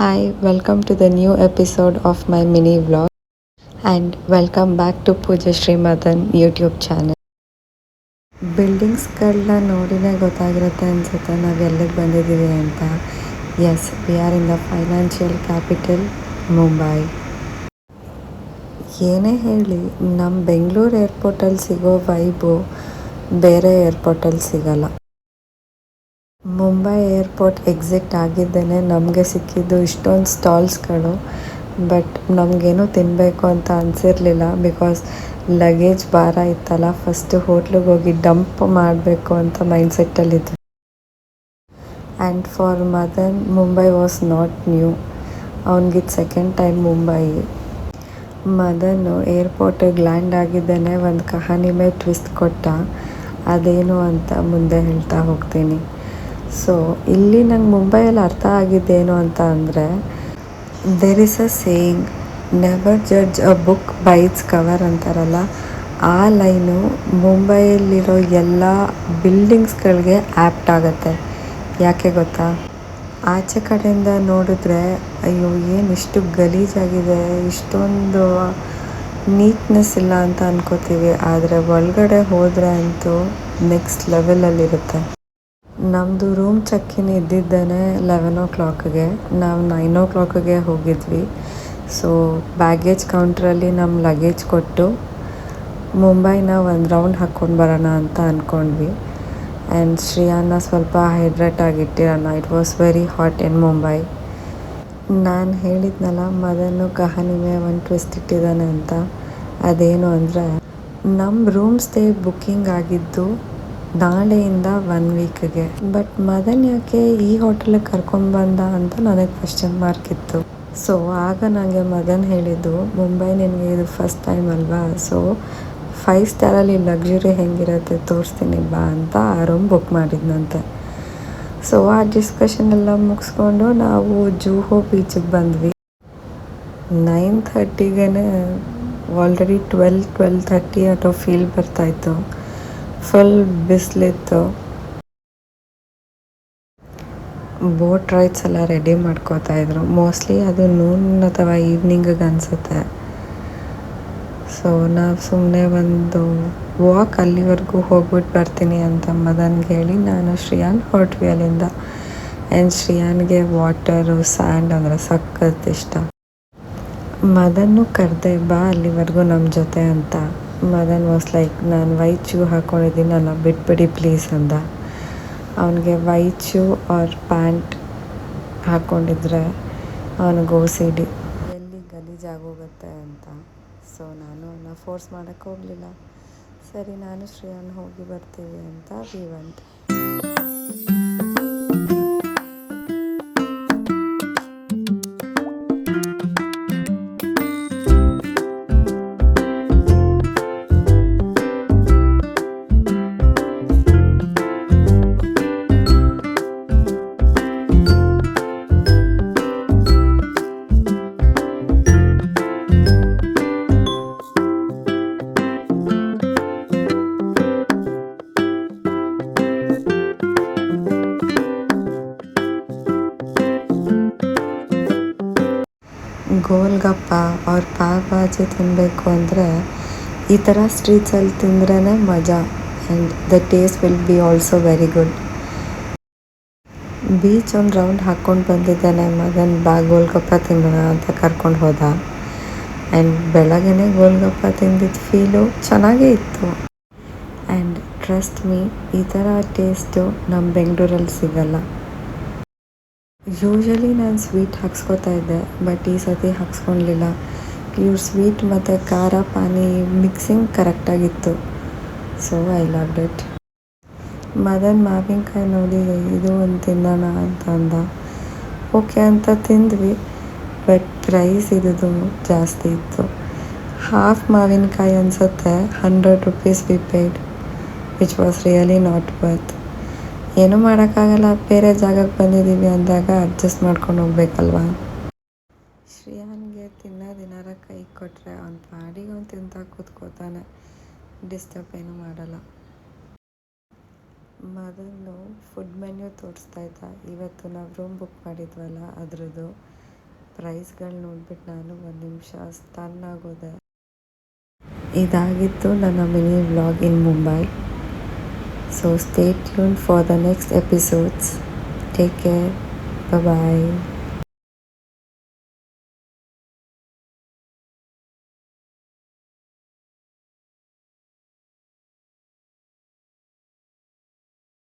Hi, welcome to the new episode of my mini vlog and welcome back to Pooja Srimadan YouTube channel. ಬಿಲ್ಡಿಂಗ್ಸ್ಗಳನ್ನ ನೋಡಿನೇ ಗೊತ್ತಾಗಿರುತ್ತೆ ಅನಿಸುತ್ತೆ ನಾವು ಎಲ್ಲಿಗೆ ಬಂದಿದ್ದೀವಿ ಅಂತ. Yes, we are in the financial capital Mumbai. ಏನೇ ಹೇಳಿ ನಮ್ಮ ಬೆಂಗಳೂರು ಏರ್ಪೋರ್ಟಲ್ಲಿ ಸಿಗೋ ವೈಬು ಬೇರೆ ಏರ್ಪೋರ್ಟಲ್ಲಿ ಸಿಗಲ್ಲ. ಮುಂಬೈ ಏರ್ಪೋರ್ಟ್ ಎಕ್ಸಿಟ್ ಆಗಿದ್ದೇನೆ ನಮಗೆ ಸಿಕ್ಕಿದ್ದು ಇಷ್ಟೊಂದು ಸ್ಟಾಲ್ಸ್ಗಳು. ಬಟ್ ನಮಗೇನು ತಿನ್ನಬೇಕು ಅಂತ ಅನಿಸಿರಲಿಲ್ಲ, ಬಿಕಾಸ್ ಲಗೇಜ್ ಭಾರ ಇತ್ತಲ್ಲ. ಫಸ್ಟು ಹೋಟ್ಲಿಗೆ ಹೋಗಿ ಡಂಪ್ ಮಾಡಬೇಕು ಅಂತ ಮೈಂಡ್ಸೆಟ್ಟಲ್ಲಿದ್ವಿ. And for Madan Mumbai was not new. ಅವನಿಗಿದು ಸೆಕೆಂಡ್ ಟೈಮ್ ಮುಂಬೈ. ಮದನ್ನು ಏರ್ಪೋರ್ಟಿಗೆ ಲ್ಯಾಂಡ್ ಆಗಿದ್ದೇನೆ ಒಂದು ಕಹಾನಿ ಮೇಲೆ ಟ್ವಿಸ್ಟ್ ಕೊಟ್ಟ. ಅದೇನು ಅಂತ ಮುಂದೆ ಹೇಳ್ತಾ ಹೋಗ್ತೀನಿ. ಸೊ ಇಲ್ಲಿ ನಂಗೆ ಮುಂಬೈಯಲ್ಲಿ ಅರ್ಥ ಆಗಿದ್ದೇನು ಅಂತ ಅಂದರೆ, there is a saying, never judge a book by its cover ಅಂತಾರಲ್ಲ, ಆ ಲೈನು ಮುಂಬೈಯಲ್ಲಿರೋ ಎಲ್ಲ ಬಿಲ್ಡಿಂಗ್ಸ್ಗಳಿಗೆ ಆ್ಯಪ್ಟ್ ಆಗುತ್ತೆ. ಯಾಕೆ ಗೊತ್ತಾ? ಆಚೆ ಕಡೆಯಿಂದ ನೋಡಿದ್ರೆ ಅಯ್ಯೋ ಏನು ಇಷ್ಟು ಗಲೀಜಾಗಿದೆ, ಇಷ್ಟೊಂದು ನೀಟ್ನೆಸ್ ಇಲ್ಲ ಅಂತ ಅನ್ಕೋತೀವಿ. ಆದರೆ ಒಳಗಡೆ ಹೋದರೆ ಅಂತೂ ನೆಕ್ಸ್ಟ್ ಲೆವೆಲಲ್ಲಿರುತ್ತೆ. ನಮ್ಮದು ರೂಮ್ ಚೆಕ್ಕಿನ್ ಇದ್ದಿದ್ದೇನೆ 11 o'clockಗೆ. ನಾವು 9 o'clockಗೆ ಹೋಗಿದ್ವಿ. ಸೊ ಬ್ಯಾಗೇಜ್ ಕೌಂಟ್ರಲ್ಲಿ ನಮ್ಮ ಲಗೇಜ್ ಕೊಟ್ಟು ಮುಂಬೈನ ಒಂದು ರೌಂಡ್ ಹಾಕ್ಕೊಂಡು ಬರೋಣ ಅಂತ ಅಂದ್ಕೊಂಡ್ವಿ. ಆ್ಯಂಡ್ ಶ್ರೇಯಾನ ಸ್ವಲ್ಪ ಹೈಡ್ರೇಟ್ ಆಗಿಟ್ಟಿರೋಣ. It was very hot in Mumbai. ನಾನು ಹೇಳಿದ್ನಲ್ಲ ಮದನ್ನು ಕಹಾನಿಮೆ ಒಂದು ಟ್ವಿಸ್ಟ್ ಇಟ್ಟಿದ್ದಾನೆ ಅಂತ. ಅದೇನು ಅಂದರೆ, ನಮ್ಮ ರೂಮ್ ಸ್ಟೇ ಬುಕ್ಕಿಂಗ್ ಆಗಿದ್ದು ನಾಳೆಯಿಂದ 1 ವೀಕ್ಗೆ. ಬಟ್ ಮದನ್ ಯಾಕೆ ಈ ಹೋಟೆಲಿಗೆ ಕರ್ಕೊಂಡ್ಬಂದ ಅಂತ ನನಗೆ ಕ್ವೆಶ್ಚನ್ ಮಾರ್ಕ್ ಇತ್ತು. ಸೊ ಆಗ ನನಗೆ ಮದನ್ ಹೇಳಿದ್ದು, ಮುಂಬೈ ನಿನಗೆ ಇದು ಫಸ್ಟ್ ಟೈಮ್ ಅಲ್ವಾ, ಸೊ 5 ಸ್ಟಾರಲ್ಲಿ ಲಕ್ಸುರಿ ಹೆಂಗಿರುತ್ತೆ ತೋರಿಸ್ತೀನಿ ಬಾ ಅಂತ ಆ ರೂಮ್ ಬುಕ್ ಮಾಡಿದ್ನಂತೆ. ಸೊ ಆ ಡಿಸ್ಕಷನ್ ಎಲ್ಲ ಮುಗಿಸ್ಕೊಂಡು ನಾವು ಜೂಹು ಬೀಚಿಗೆ ಬಂದ್ವಿ. 9:30ಗೆ ಆಲ್ರೆಡಿ 12:30 ಅಥವಾ ಫೀಲ್ ಬರ್ತಾಯಿತ್ತು. ಫುಲ್ ಬಿಸಿಲಿತ್ತು. ಬೋಟ್ ರೈಡ್ಸ್ ಎಲ್ಲ ರೆಡಿ ಮಾಡ್ಕೋತಾಯಿದ್ರು. ಮೋಸ್ಟ್ಲಿ ಅದು ನೂನ್ ಅಥವಾ ಈವ್ನಿಂಗಿಗೆ ಅನಿಸುತ್ತೆ. ಸೊ ನಾವು ಸುಮ್ಮನೆ ಒಂದು ವಾಕ್ ಅಲ್ಲಿವರೆಗೂ ಹೋಗ್ಬಿಟ್ಟು ಬರ್ತೀನಿ ಅಂತ ಮದನ್ಗೆ ಹೇಳಿ ನಾನು ಶ್ರೇಯಾನ್ ಹೊರಟ್ವಿ ಅಲ್ಲಿಂದ. ಆ್ಯಂಡ್ ಶ್ರೇಯಾನ್ಗೆ ವಾಟರು ಸ್ಯಾಂಡ್ ಅಂದರೆ ಸಖತ್ ಇಷ್ಟ. ಮದನ್ನು ಕರೆದೆ ಬಾ ಅಲ್ಲಿವರೆಗೂ ನಮ್ಮ ಜೊತೆ ಅಂತ. ಮದನ್ ವಾಸ್ ಲೈಕ್, ನಾನು ವೈಟ್ ಶೂ ಹಾಕ್ಕೊಂಡಿದ್ದೀನಿ, ನನ್ನ ಬಿಟ್ಬಿಡಿ ಪ್ಲೀಸ್ ಅಂದ. ಅವನಿಗೆ ವೈಟ್ ಶೂ ಆರ್ ಪ್ಯಾಂಟ್ ಹಾಕ್ಕೊಂಡಿದ್ರೆ ಅವನಿಗೆ OCD, ಎಲ್ಲಿ ಗಲೀಜಾಗೋಗುತ್ತೆ ಅಂತ. ಸೊ ನಾನು ಅವನ್ನ ಫೋರ್ಸ್ ಮಾಡೋಕ್ಕೆ ಹೋಗಲಿಲ್ಲ. ಸರಿ ನಾನು ಶ್ರೇಯಾನ್ ಹೋಗಿ ಬರ್ತೀವಿ ಅಂತ ವಿ ವೆಂಟ್. ಗೋಲ್ಗಪ್ಪ ಅವ್ರ ಪಾವ್ ಭಾಜಿ ತಿನ್ನಬೇಕು ಅಂದರೆ ಈ ಥರ ಸ್ಟ್ರೀಟ್ಸಲ್ಲಿ ತಿಂದ್ರೇ ಮಜಾ. And the taste will be also very good. Beach ಒಂದು ರೌಂಡ್ ಹಾಕ್ಕೊಂಡು ಬಂದಿದ್ದಾನೆ ಮದನ್. ಗೋಲ್ಗಪ್ಪ ತಿನ್ನೋಣ ಅಂತ ಕರ್ಕೊಂಡು ಹೋದ. ಆ್ಯಂಡ್ ಬೆಳಗ್ಗೆ ಗೋಲ್ಗಪ್ಪ ತಿಂದಿದ್ದ ಫೀಲು ಚೆನ್ನಾಗೇ ಇತ್ತು. ಆ್ಯಂಡ್ ಟ್ರಸ್ಟ್ ಮೀ, ಈ ಥರ ಟೇಸ್ಟು ನಮ್ಮ ಬೆಂಗಳೂರಲ್ಲಿ ಸಿಗಲ್ಲ. ಯೂಶ್ವಲಿ ನಾನು ಸ್ವೀಟ್ ಹಾಕ್ಸ್ಕೊತಾ ಇದ್ದೆ, ಬಟ್ ಈ ಸತಿ ಹಾಕ್ಸ್ಕೊಳ್ಲಿಲ್ಲ. ಇವ್ರ ಸ್ವೀಟ್ ಮತ್ತು ಖಾರ ಪಾನಿ ಮಿಕ್ಸಿಂಗ್ ಕರೆಕ್ಟಾಗಿತ್ತು. So I loved it. Madan ಮಾವಿನಕಾಯಿ ನೋಡಿ ಇದು ಒಂದು ತಿನ್ನೋಣ ಅಂತ ಅಂದ. ಓಕೆ ಅಂತ ತಿಂದ್ವಿ. ಬಟ್ ಪ್ರೈಸ್ ಇದು ಜಾಸ್ತಿ ಇತ್ತು. ಹಾಫ್ ಮಾವಿನಕಾಯಿ ಅನಿಸುತ್ತೆ 100 rupees we paid, which was really not worth. ಏನೂ ಮಾಡೋಕ್ಕಾಗಲ್ಲ, ಬೇರೆ ಜಾಗಕ್ಕೆ ಬಂದಿದ್ದೀವಿ ಅಂದಾಗ ಅಡ್ಜಸ್ಟ್ ಮಾಡ್ಕೊಂಡು ಹೋಗ್ಬೇಕಲ್ವಾ. ಶ್ರೇಯಾನ್ಗೆ ತಿನ್ನೋದಿನಾರ ಕೈ ಕೊಟ್ಟರೆ ಅವ್ನ ಪಾಡಿಗೆ ಅವ್ನು ತಿಂತ ಕೂತ್ಕೋತಾನೆ, ಡಿಸ್ಟರ್ಬ್ ಏನೂ ಮಾಡಲ್ಲ. ಮದನ್ನು ಫುಡ್ ಮೆನ್ಯೂ ತೋರಿಸ್ತಾ ಇದ್ದ. ಇವತ್ತು ನಾವು ರೂಮ್ ಬುಕ್ ಮಾಡಿದ್ವಲ್ಲ ಅದರದ್ದು. ಪ್ರೈಸ್ಗಳು ನೋಡ್ಬಿಟ್ಟು ನಾನು ಒಂದು ನಿಮಿಷ ಸ್ಟನ್ ಆಗೋದೆ. ಇದಾಗಿತ್ತು ನನ್ನ mini vlog in Mumbai. So stay tuned for the next episodes. Take care. Bye.